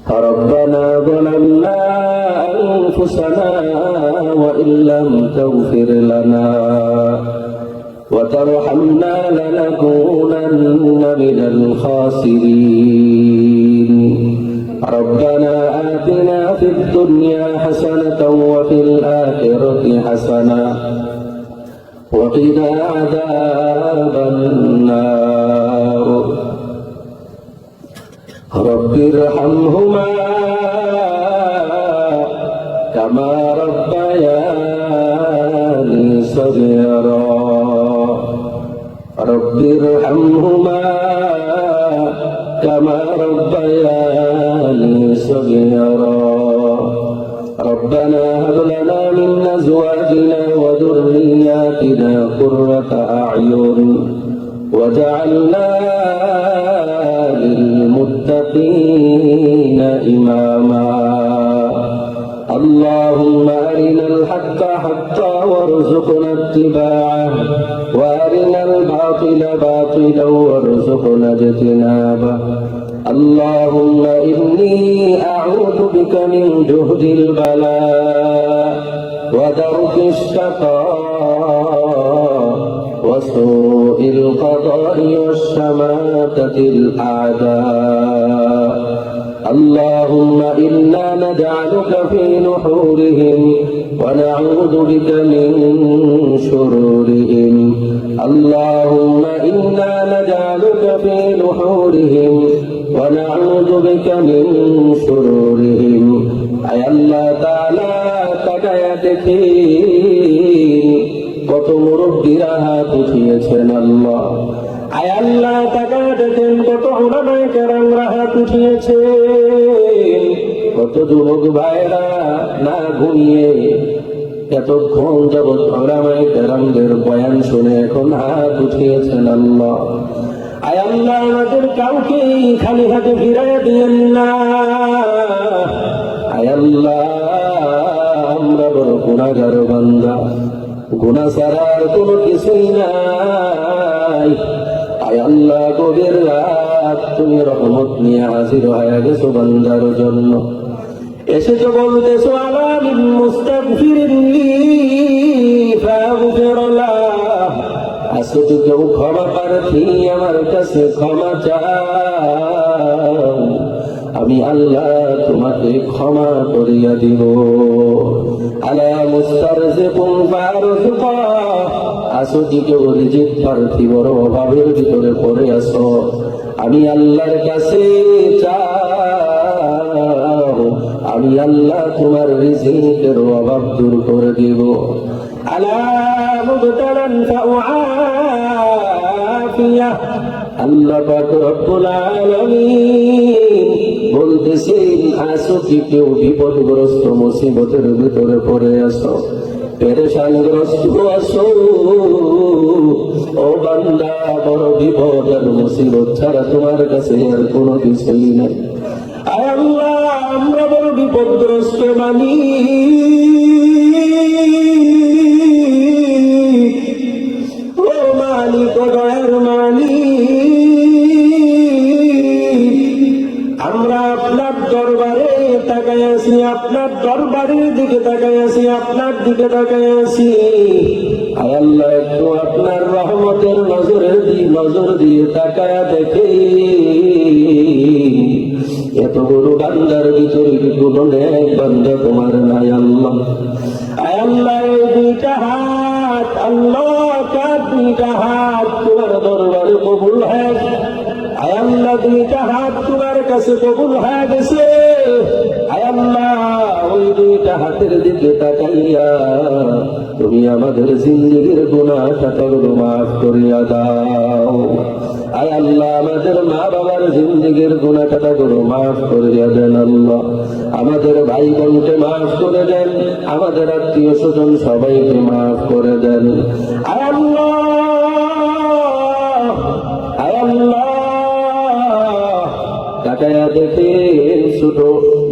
ربنا ظلمنا أنفسنا وإن لم تغفر لنا وترحمنا لنكونن من الخاسرين ربنا آتنا في الدنيا حسنة وفي الآخرة حسنة وقنا عذاب النار رب ارحمهما كما ربياني صغيرا رب ارحمهما كما ربياني صغيرا ربنا هب لنا من أزواجنا وذرياتنا قرة أعين وجعلنا للمتقين إماما اللهم أرنا الحق حقا وارزقنا اتباعه وأرنا الباطل باطلا وارزقنا اجتنابه اللهم إني أعوذ بك من جهد البلاء ودرك الشقاء وسوء القضاء والشماتة الأعداء اللهم إنا نجعلك في نحورهم ونعوذ بك من شرورهم اللهم إنا نجعلك في نحورهم ونعوذ بك من شرورهم أي الله تعالى তাকায়া দেখি কত মুরব্বীরা হাত উঠিয়েছেন আল্লাহ আয় আল্লাহ তাকায়া দেখেন কত উলামায়ে কেরামরা হাত উঠিয়েছেন কত যুবক ভাইরা না ঘুমিয়ে এতক্ষণ যাবৎ উলামায়ে কেরামদের বয়ান শুনে এখন হাত উঠিয়েছেন আল্লাহ আয় আল্লাহ আমাদের কাউকে খালি হাতে ফিরাইয়া দিয়েন না আয় আল্লাহ আমরা বড় গুনাহগার বান্দা গুনাহ ছাড়ার কোনো কিছুই নাই আয় আল্লাহ গভীর রাত তুমি রহমত নিয়ে হাজির হয়ে গেছো বান্দার জন্য এসেছো বলতেছো আলামিন মুস্তাগফিরিনলি ফাগফির লাহ আসো তো কেউ ক্ষমা প্রার্থী আমার কাছে ক্ষমা চাও আমি আল্লাহ তোমাকে ক্ষমা করিয়া দিব আলা মুস্তারজিকুম ফারজুকা আসো যে কেউ রিজিক প্রার্থী বড় অভাবের ভিতরে পড়ে আসো আমি আল্লাহর কাছে চাও আমি আল্লাহ তোমার রিজিকের অভাব দূর করে দিব আলা মুবতালান ফাউআফিয়া আল্লাহ পাক রব্বুল আলামিন বলতেছেন আসো কি কেউ বিপদগ্রস্ত মুসিবতের ভিতরে পড়ে আসো পেরেশানগ্রস্ত আসো ও বান্দা বড় বিপদ আর মুসিবত ছাড়া তোমার কাছে আর কোনো কিছুই নাই আয় আল্লাহ আমরা বড় বিপদগ্রস্ত মানি ও মালিক ও দয়ার আমরা আপনার দরবারে তাকাই আছি আপনার দরবারের দিকে তাকাই আছি আপনার দিকে তাকাই আছি আয় আল্লাহ একটু আপনার রহমতের নজর দিয়ে তাকায়া দেখে এত বড় বান্দার ভিতরে কোনো নেক বান্দা তোমার নাই আল্লাহ আয় আল্লাহ এই দুইটা হাত আল্লাহ কার দুইটা হাত তোমার দরবারে কবুল হয় আয় আল্লাহ দুইটা হাত তোমার কাছে কবুল হয়ে গেছে আয় আল্লাহ ওই দুইটা হাতের দিকে তাকাইয়া তুমি আমাদের জিন্দেগীর গুনাহ খাতাগুলো মাফ করিয়া দাও আয় আল্লাহ আমাদের মা বাবার জিন্দেগীর গুনাহ খাতাগুলো মাফ করিয়া দেন আল্লাহ আমাদের ভাই বোনকে মাফ করে দেন আমাদের আত্মীয় স্বজন সবাইকে মাফ করে দেন আয় আল্লাহ আয় আল্লাহ তাকায়া দেখেন ছোট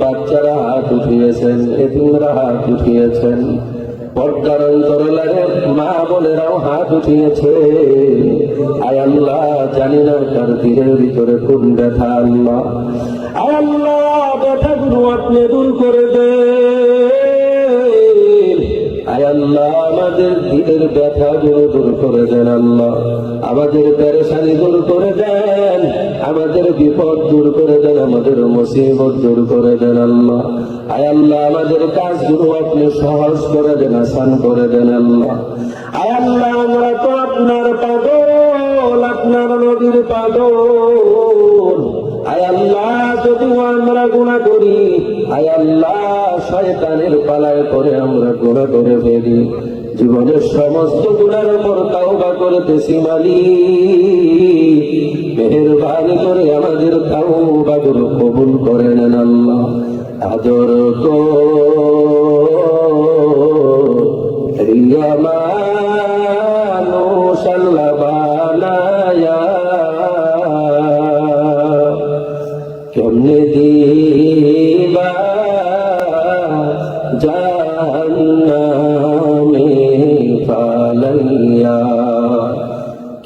বাচ্চারা হাত উঠিয়েছেন এতিমরা হাত উঠিয়েছেন পর্দার অন্তরালের মা বোনেরাও হাত উঠিয়েছে আয় আল্লাহ জানি না কার দিনের ভিতরে কোন ব্যথা আল্লাহ আয় আল্লাহ ব্যথা আপনি দূর করে দেন। আয় আল্লাহ আমাদের দিলের ব্যথাগুলো দূর করে দেন আল্লাহ, আমাদের পেরেশানি দূর করে দেন, আমাদের বিপদ দূর করে দেন, আমাদের মুসিবত দূর করে দেন আল্লাহ। আয় আল্লাহ আমাদের কাজগুলো আপনি সহজ করে দেন, আসান করে দেন আল্লাহ। আয় আল্লাহ আমরা তো আপনার পাগল, আপনার নবীর পাগল। আয় আল্লাহ যদি আমরা গুনাহ করি, আয় আল্লাহ শয়তানের পালায় পরে আমরা গুনাহ করে ফেলি, জীবনের সমস্ত গুনার উপর তাওবা করতেছি মালিক, মেহেরবানি করে আমাদের তাওবাগুলো কবুল করে নেন আল্লাহ। আদর করিয়া মানুষ আল্লাহ বানায়া, কেমনে দিবা জাহান্নামে ফালাইয়া,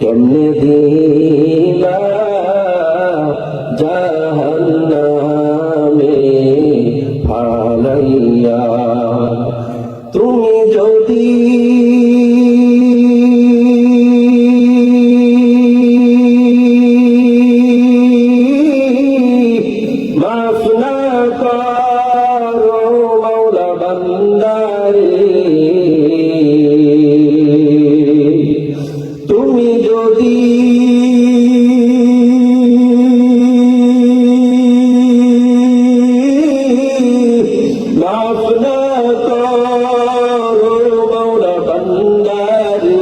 কেমনে দিবা জাহান্নামে ফালাইয়া। তুমি যদি মাফ না করো মাওলা বান্দারে, তুমি যদি মাফ না করো মাওলা বান্দারে,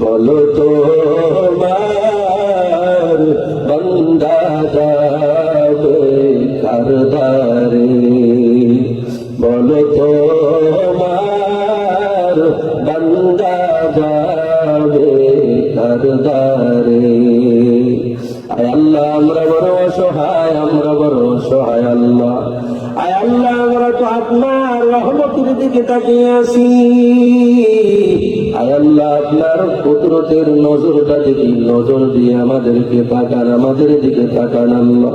বলো তো বান্দা যাবে কার দ্বারে, বলো তো বান্দা যাবে কার দ্বারে। আয় আল্লাহ আমরা বড় অসহায়, আমরা বড় অসহায় আল্লাহ। আয় আল্লাহ আমরা তো আপনার রহমতের দিকে তাকিয়ে আছি। আয় আল্লাহ আপনার কুদরতের নজরটা যদি নজর দিয়ে আমাদেরকে তাকান, আমাদের দিকে তাকান আল্লাহ।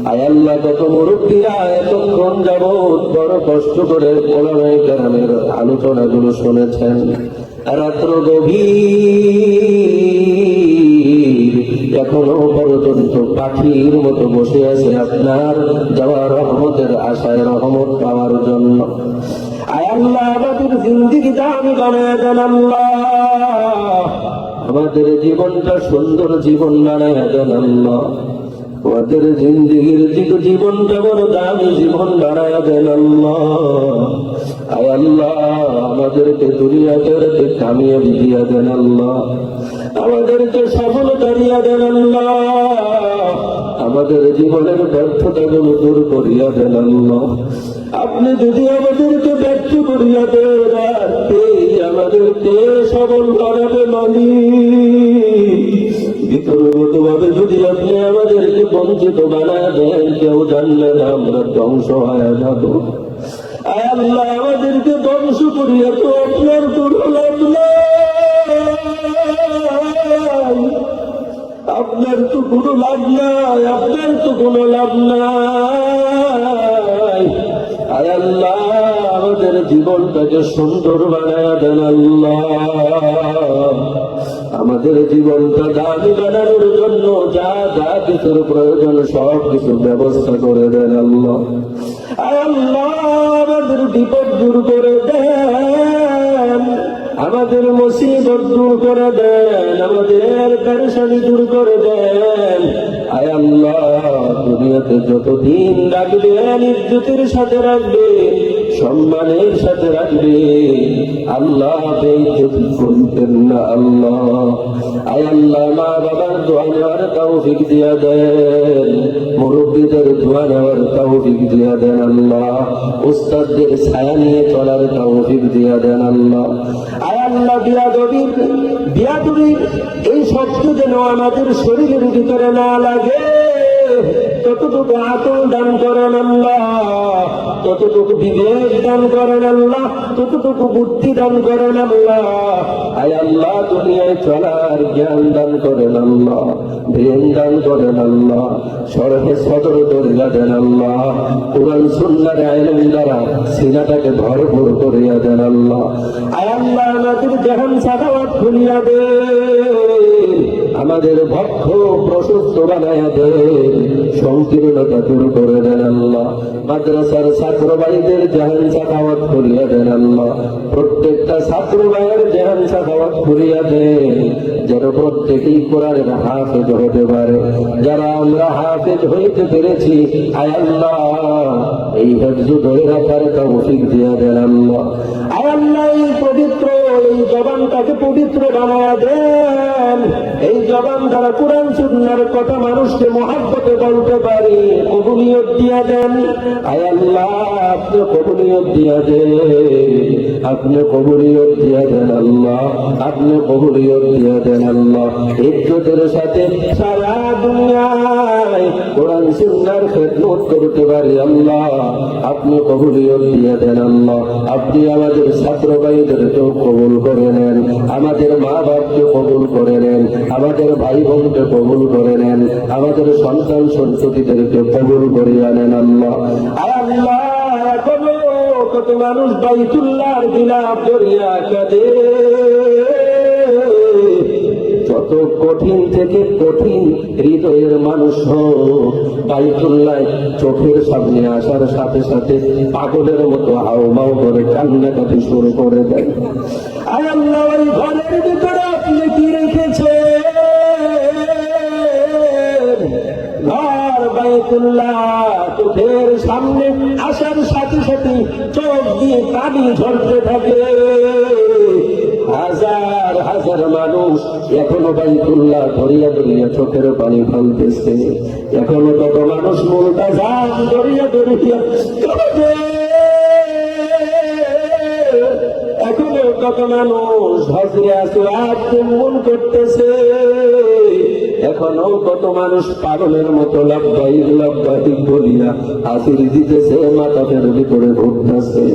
আয় আল্লাহ কত মুরব্বীরা এতক্ষণ যাবৎ বড় কষ্ট করে ওলামায়ে কেরামের আলোচনাগুলো শুনেছেন, রাত্র গভীর, এখনো পর্যন্ত পাখির মতো বসে আছে আপনার দেওয়া রহমতের আশায়, রহমত পাওয়ার জন্য। আয় আল্লাহ আমাদের জিন্দেগি দামি বানায় দেন আল্লাহ, আমাদের জীবনটা সুন্দর জীবন বানায় দেন আল্লাহ, আমাদের জিন্দেগির জীবনটা বড় দামি জীবন বানায় দেন আল্লাহ। আয় আল্লাহ আমাদেরকে দুনিয়াতে কামিয়াবি দিয়া দেন আল্লাহ, আমাদেরকে সফলতা দিয়া দেন আল্লাহ, আমাদের জীবনের ব্যর্থতাগুলো দূর করিয়া দেন আল্লাহ। আপনি যদি আমাদেরকে ব্যর্থ করিয়া দেন, আমাদেরকে সবল করাবে মালিক। বিতর্কিত ভাবে যদি আপনি আমাদেরকে বঞ্চিত বানায় দেন, কেউ জানলে না আমরা ধ্বংস হয়ে যাব। আয় আল্লাহ আমাদেরকে ধ্বংস করিয়া তো আপনার কোনো লাভ নাই, আপনার তো কোনো লাভ নাই, আপনার তো কোনো লাভ নাই। আয় আল্লাহ আমাদের জীবনটাকে সুন্দর বানায় দেন আল্লাহ, আমাদের জীবনটা দামি বানানোর জন্য যা যা কিছুর প্রয়োজন সব কিছুর ব্যবস্থা করে দেন আল্লাহ। আয় আল্লাহ আমাদের বিপদ দূর করে দেন, আমাদের মুসিবত দূর করে দেন, আমাদের পেরেশানি দূর করে দেন। আয় আল্লাহ দুনিয়াতে যতদিন রাখবেন ইজ্জতের সাথে রাখবে, সম্মানের সাথে রাখবে আল্লাহ, বেইজ্জতি করবেন না আল্লাহ। আয় আল্লাহ মা বাবার দোয়া নেওয়ার তৌফিক দিয়া দেন, মুরব্বীদের দোয়া নেওয়ার তৌফিক দিয়া দেন আল্লাহ, উস্তাদদের ছায়া নিয়ে চলার তৌফিক দিয়া দেন আল্লাহ। আয় আল্লাহ বিয়াদুরির এই শব্দ যেন আমাদের শরীরের ভিতরে না লাগে, ততটুকু আকল দান করেন আল্লাহ, ততটুকু বিবেক দান করেন আল্লাহ, ততটুকু বুদ্ধি দান করেন আল্লাহ। আয় আল্লাহ দুনিয়ায় চলার জ্ঞান দান করেন আল্লাহ, জ্ঞান দান করেন আল্লাহ, সরহে সদর করিয়া দেন আল্লাহ। কুরআন সুন্নাহর ইলম দ্বারা সিনাটাকে ভরপুর করিয়া দেন আল্লাহ। আয় আল্লাহ আমাদের জাহান সাখাওয়াত খুলিয়া দেন, আমাদের বক্ষ প্রশস্ত বানাইয়া দেন, সংকীর্ণতা দূর করে দেন আল্লাহ। মাদ্রাসার ছাত্র ভাইদের জাহান সাখাওয়াত খুলিয়া দেন আল্লাহ, প্রত্যেকটা ছাত্র ভাইয়ের জাহান সাখাওয়াত খুলিয়া দেন, যেন প্রত্যেকেই কোরআনের হাফেজ হতে পারে। যারা আমরা হাফেজ হইতে পেরেছি আয় আল্লাহ এই হিফজ ধরে রাখার তৌফিক দিয়া দেন আল্লাহ। আয় আল্লাহ এই পবিত্র এই জবানটাকে পবিত্র বানায়া দেন, এই জবান দ্বারা কুরআন সুন্নাহর কথা মানুষকে মহব্বতে বলতে পারি, কবুলিয়ত দিয়া দেন। আয় আল্লাহ আপনি কবুলিয়ত দিয়া দেন, আপনি কবুলিয়ত দিয়া দেন আল্লাহ, আপনি কবুলিয়ত দিয়া দেন আল্লাহ। ইজ্জতের সাথে সারা দুনিয়ায় কোরআন সুন্নাহর খেদমত করতে পারি আল্লাহ, আপনি কবুলিয়ত দিয়া দেন আল্লাহ। আপনি আমাদের ছাত্র ভাইদেরকেও কবুল করে নেন, আমাদের মা বাপকে কবুল করে নেন, আমাদের ভাই বোনকে কবুল করে নেন, আমাদের সন্তান সন্ততিদেরকে কবুল করিয়া নেন আল্লাহ। আল্লাহ এখনো কত মানুষ বাইতুল্লাহর খিলাফ করিয়া কাঁদে, যত কঠিন থেকে কঠিন হৃদয়ের মানুষ হোক, বাইতুল্লাহ চোখের সামনে আসার সাথে সাথে পাগলের মতো হাউমাউ করে কান্নাকাটি শুরু করে দেয়। আয় আল্লাহ ওই ঘরের ভিতরে আপনি কি রেখেছেন? ঘর বাইতুল্লাহ চোখের সামনে আসার সাথে সাথে চোখ দিয়ে পানি ঝরতে থাকে। হাজার হাজার মানুষ এখনো বাইতুল্লাহ ধরিয়া ধরিয়া চোখের পানি ফেলতেছে, এখনো কত মানুষ মুলতাজাম ধরিয়া ধরিয়া কাঁদে, এখনো কত মানুষ হজরে আসওয়াদ চুম্বন করতেছে, এখনো কত মানুষ পাগলের মতো লাব্বাইক লাব্বাইক বলিয়া হাসির দিতেছে, মাথার ভিতরে ঘুরতেছে।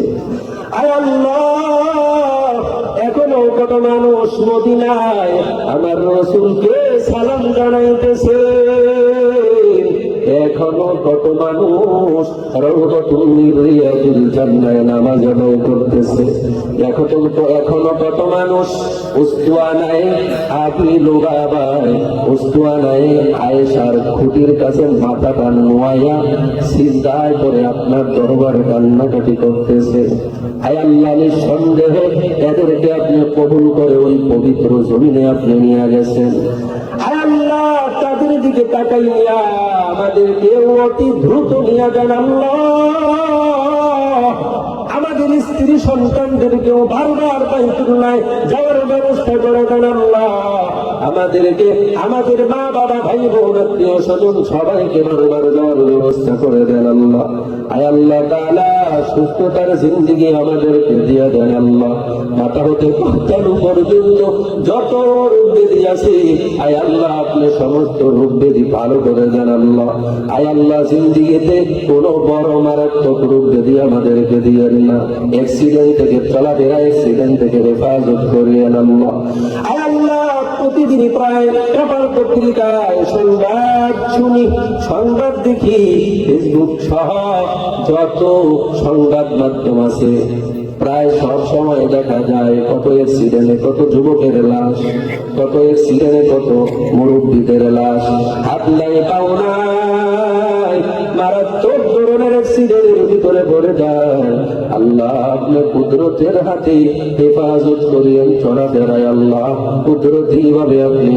আয় আল্লাহ এখনো কত মানুষ মদিনায় আমার রাসূলকে সালাম জানাইতেছে, এখনো কত মানুষ রাউদাতুল মিন রিয়াদিল জান্নাহ নামাজ আদায় করতেছে, এখনো কত মানুষ উস্তুয়ানায় আপনি লোগাবায় উস্তুয়ানায় আয়েশার খুঁটির কাছে মাথাটা নোয়াইয়া সিজদায় করে আপনার দরবারে কান্নাকাটি করতেছে। আয় আল্লাহ নিঃসন্দেহে এদেরকে আপনি কবুল করে ওই পবিত্র জমিনে আপনি নিয়ে গেছেন। আয় আল্লাহ তাদের দিকে তাকাইয়া আমাদেরকে অতি দ্রুত নিয়ে যান আল্লাহ, আমাদের স্ত্রী সন্তানদেরকেও বারবার বাইতুল্লাহ যাওয়ার ব্যবস্থা করে দেন আল্লাহ, আমাদেরকে আমাদের মা বাবা ভাই বোন আত্মীয় স্বজন সবাইকে বারবার যাওয়ার ব্যবস্থা করে দেন আল্লাহ। আয় আল্লাহ তাআলা সুস্থতার জিন্দেগি আমাদেরকে দিয়ে দেন আল্লাহ, মাথা হতে পাতালু পর্যন্ত যত রোগ ব্যাধি আছে আয় আল্লাহ আপনি সমস্ত রোগ ব্যাধি ভালো করে দেন আল্লাহ। আয় আল্লাহ জিন্দেগিতে কোনো বড় মারাত্মক রোগ ব্যাধি আমাদেরকে দিয়েন না, অ্যাক্সিডেন্ট থেকে চলাফেরা অ্যাক্সিডেন্ট থেকে হেফাজত করিয়েন আল্লাহ। আয় আল্লাহ প্রতিদিনই প্রায় পেপার পত্রিকায় সংবাদ শুনি, সংবাদ দেখি, ফেসবুক সহ যত সংবাদ মাধ্যম আছে প্রায় সব সময় দেখা যায় কত অ্যাক্সিডেন্টে কত যুবকের লাশ, কত অ্যাক্সিডেন্টে কত মুরব্বীদের লাশ, হাত নাই পাও নাই, মারাত্মক ধরনের অ্যাক্সিডেন্টের ভিতরে পড়ে যায়। আল্লাহ আপনি কুদরতের হাতে হেফাজত করিয়েন চলাফেরায় আল্লাহ, কুদরতি ভাবে আপনি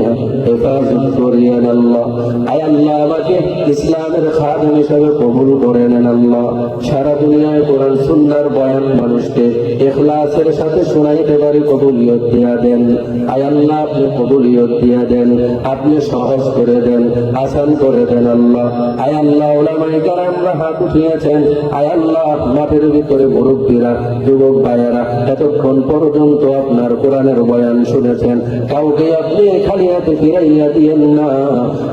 হেফাজত করিয়েন আল্লাহ। আয় আল্লাহ আমাকে ইসলামের খাদেম হিসাবে কবুল করে নেন আল্লাহ, সারা দুনিয়ায় কোরআন সুন্নাহর বয়ান মানুষকে ইখলাসের সাথে শোনাইতে পারি, কবুলিয়ত দিয়া দেন। আয় আল্লাহ আপনি কবুলিয়ত দিয়া দেন, আপনি সহজ করে দেন, আসান করে দেন আল্লাহ। আয় আল্লাহ উলামায়ে কেরামরা হাত উঠিয়েছেন, আয় আল্লাহ আল্লাহ মাঠের ভিতরে মুরব্বীরা, যুবক ভাইয়েরা এতক্ষণ পর্যন্ত আপনার কোরআনের বয়ান শুনেছেন, কাউকে আপনি খালি হাতে ফিরাইয়া দিয়েন না।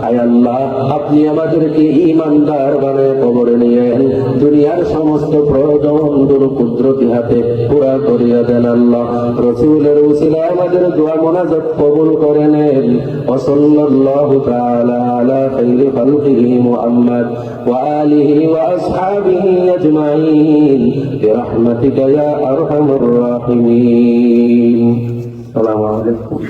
আয় আল্লাহ, আপনি আমাদেরকে ঈমানদার বানায় কবরে নিয়েন, দুনিয়ার সমস্ত প্রয়োজনগুলো কুদরতি হাতে পুরা করিয়া দেন আল্লাহ। রাসূলের উসিলায় আমাদের দোয়া মোনাজাত কবুল করে নেন। ওয়া সাল্লাল্লাহু তাআলা আলা খাইরি খালকিহি মুহাম্মদ ওয়া আলিহি ওয়া আসহাবিহি আজমাইন বিরহমাতিকা ইয়া আরহামার রাহিমিন। আসসালামু আলাইকুম।